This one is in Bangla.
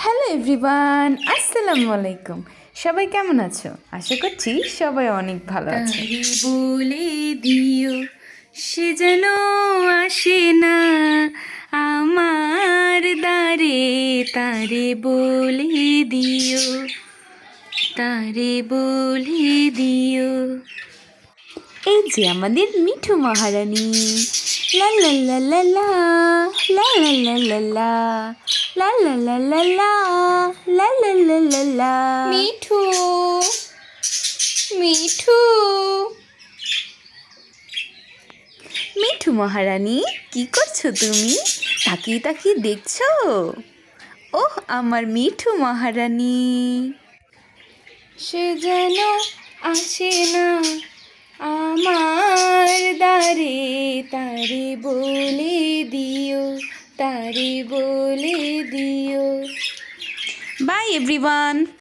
হ্যালো এভরিওয়ান, আসসালামু আলাইকুম। সবাই কেমন আছো? আশা করছি সবাই অনেক ভালো আছে। তারে বলে দিও সে যেন আসে না আমার দ্বারে, তারে বলে দিও, তারে বলে দিও। এই যে আমাদের মিঠু মহারানী, লা লা লা লা লা, লা লা লা লা লা, লা লা লা লা লা, লা লা লা লা লা। মিঠু, মিঠু, মিঠু মহারানী, কি করছো তুমি? তাকিয়ে তাকিয়ে দেখছো? ওহ আমার মিঠু মহারানী। সে যেন আসে না আমার দ্বারে, তারে বলে দিও, তারে বলে দিও। By everyone.